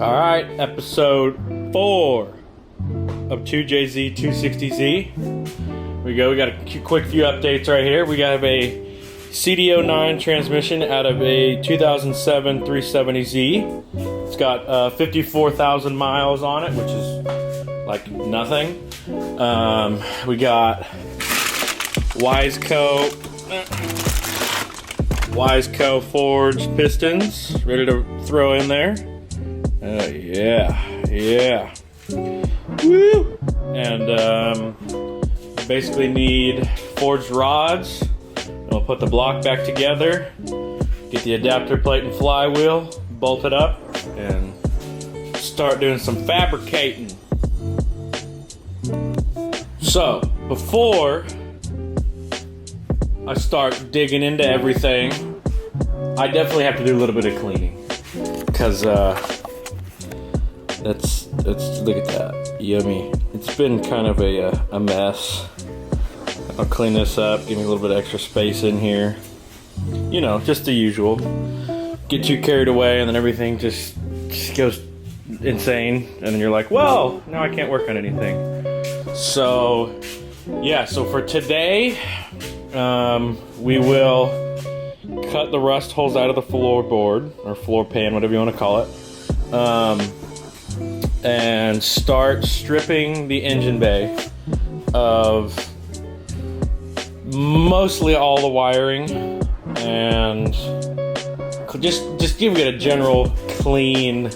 All right, episode 4 of 2JZ 260Z. Here we go. We got a quick few updates right here. We got a CD09 transmission out of a 2007 370Z. It's got 54,000 miles on it, which is like nothing. We got wiseco forged pistons ready to throw in there. Yeah. Woo! And basically need forged rods. And we'll put the block back together, get the adapter plate and flywheel bolted up, and start doing some fabricating. So, before I start digging into everything, I definitely have to do a little bit of cleaning. Because, let's look at that. Yummy. It's been kind of a mess. I'll clean this up, give me a little bit of extra space in here. You know, just the usual. Get you carried away and then everything just goes insane. And then you're like, well, now I can't work on anything. So, yeah, so for today, we will cut the rust holes out of the floorboard, or floor pan, whatever you want to call it. And start stripping the engine bay of mostly all the wiring, and just give it a general clean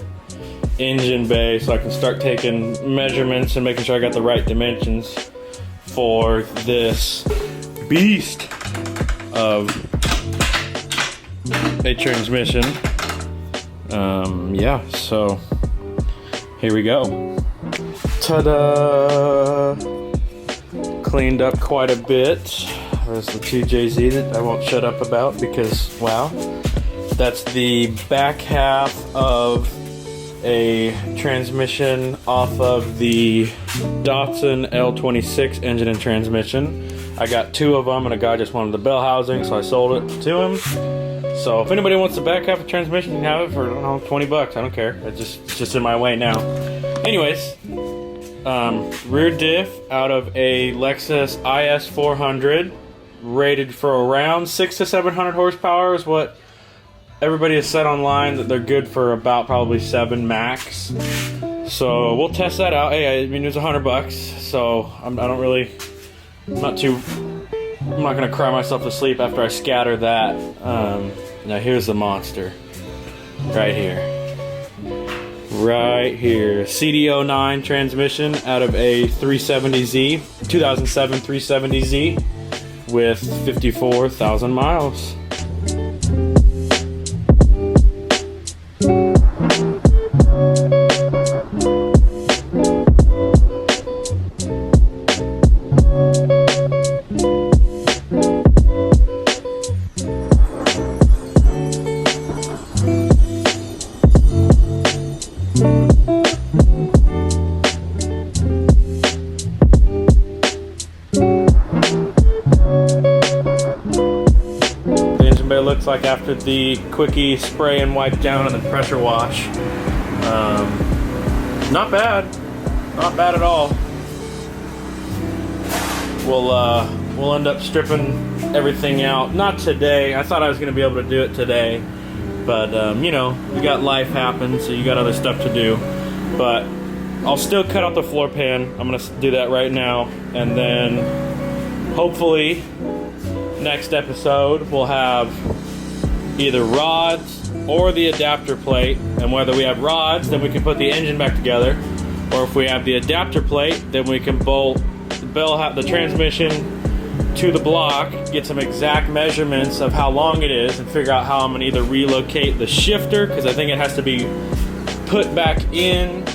engine bay so I can start taking measurements and making sure I got the right dimensions for this beast of a transmission. Yeah, so here we go. Ta-da! Cleaned up quite a bit. There's the 2JZ that I won't shut up about because, wow. That's the back half of a transmission off of the Datsun L26 engine and transmission. I got 2 of them and a guy just wanted the bell housing, so I sold it to him. So if anybody wants the back half of the transmission, you can have it for, I don't know, 20 bucks. I don't care. It's just in my way now. Anyways, rear diff out of a Lexus IS 400, rated for around 600 to 700 horsepower is what everybody has said online, that they're good for about probably 7 max. So we'll test that out. Hey, I mean, it was $100, so I'm not gonna cry myself to sleep after I scatter that. Now here's the monster. Right here. CD09 transmission out of a 370Z, 2007 370Z with 54,000 miles. It looks like after the quickie spray and wipe down and then pressure wash. Not bad at all. We'll end up stripping everything out. Not today. I thought I was going to be able to do it today, but you know, you got life happen, so you got other stuff to do. But I'll still cut out the floor pan. I'm going to do that right now, and then hopefully next episode we'll have either rods or the adapter plate, and whether we have rods, then we can put the engine back together, or if we have the adapter plate, then we can bolt the transmission to the block, get some exact measurements of how long it is, and figure out how I'm gonna either relocate the shifter, because I think it has to be put back in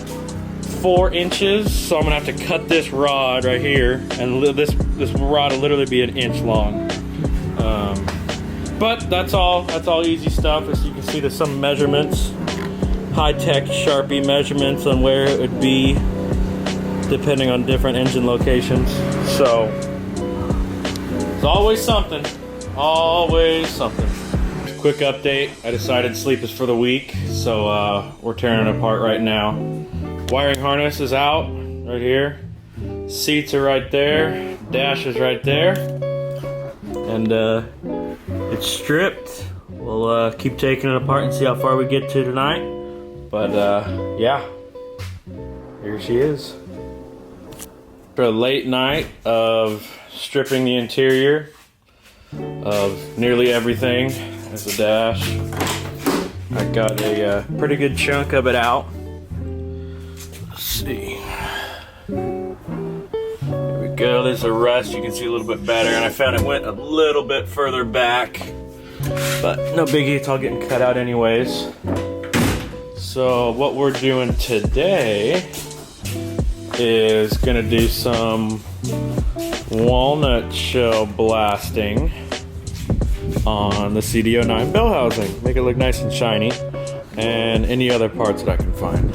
4 inches, so I'm gonna have to cut this rod right here, and this rod will literally be 1 inch long. But that's all easy stuff. As you can see, there's some measurements, high-tech Sharpie measurements on where it would be depending on different engine locations. So it's always something. quick update. I decided sleep is for the week, so we're tearing it apart right now. Wiring harness is out right here. Seats are right there. Dash is right there. And it's stripped. We'll keep taking it apart and see how far we get to tonight. But yeah, here she is. After a late night of stripping the interior of nearly everything as a dash, I got a pretty good chunk of it out. Let's see. There we go. There's a rust. You can see a little bit better, and I found it went a little bit further back, but no biggie. It's all getting cut out anyways. So what we're doing today is gonna do some walnut shell blasting on the CDO9 bell housing. Make it look nice and shiny, and any other parts that I can find.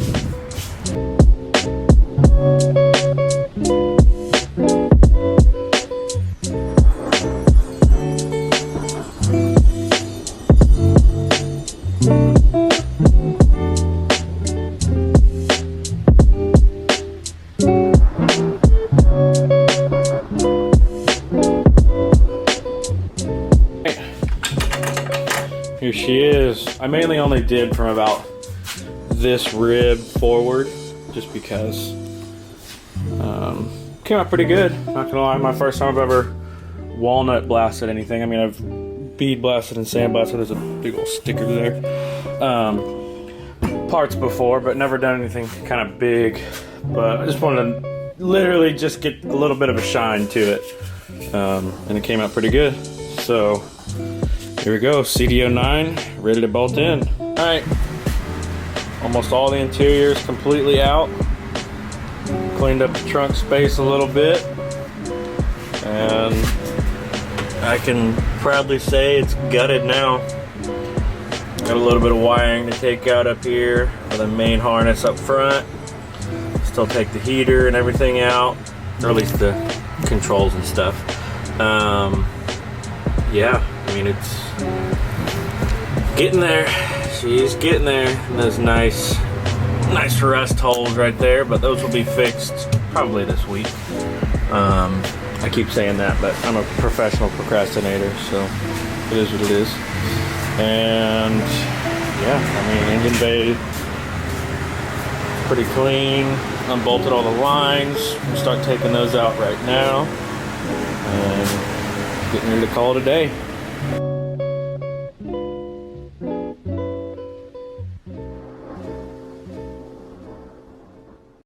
Here she is. I mainly only did from about this rib forward, just because came out pretty good. Not gonna lie, my first time I've ever walnut blasted anything. I mean, I've bead blasted and sand blasted. There's a big old sticker there. Parts before, but never done anything kind of big. But I just wanted to literally just get a little bit of a shine to it, and it came out pretty good. So here we go, CDO9, ready to bolt in. All right, almost all the interior is completely out. Cleaned up the trunk space a little bit, and I can proudly say it's gutted now. Got a little bit of wiring to take out up here for the main harness up front. Still take the heater and everything out, or at least the controls and stuff. Yeah, I mean, it's getting there. She's getting there. And those nice rust holes right there, but those will be fixed probably this week. I keep saying that, but I'm a professional procrastinator, so it is what it is. And yeah, I mean, engine bay pretty clean. Unbolted all the lines. We'll start taking those out right now, and getting ready to call it a day.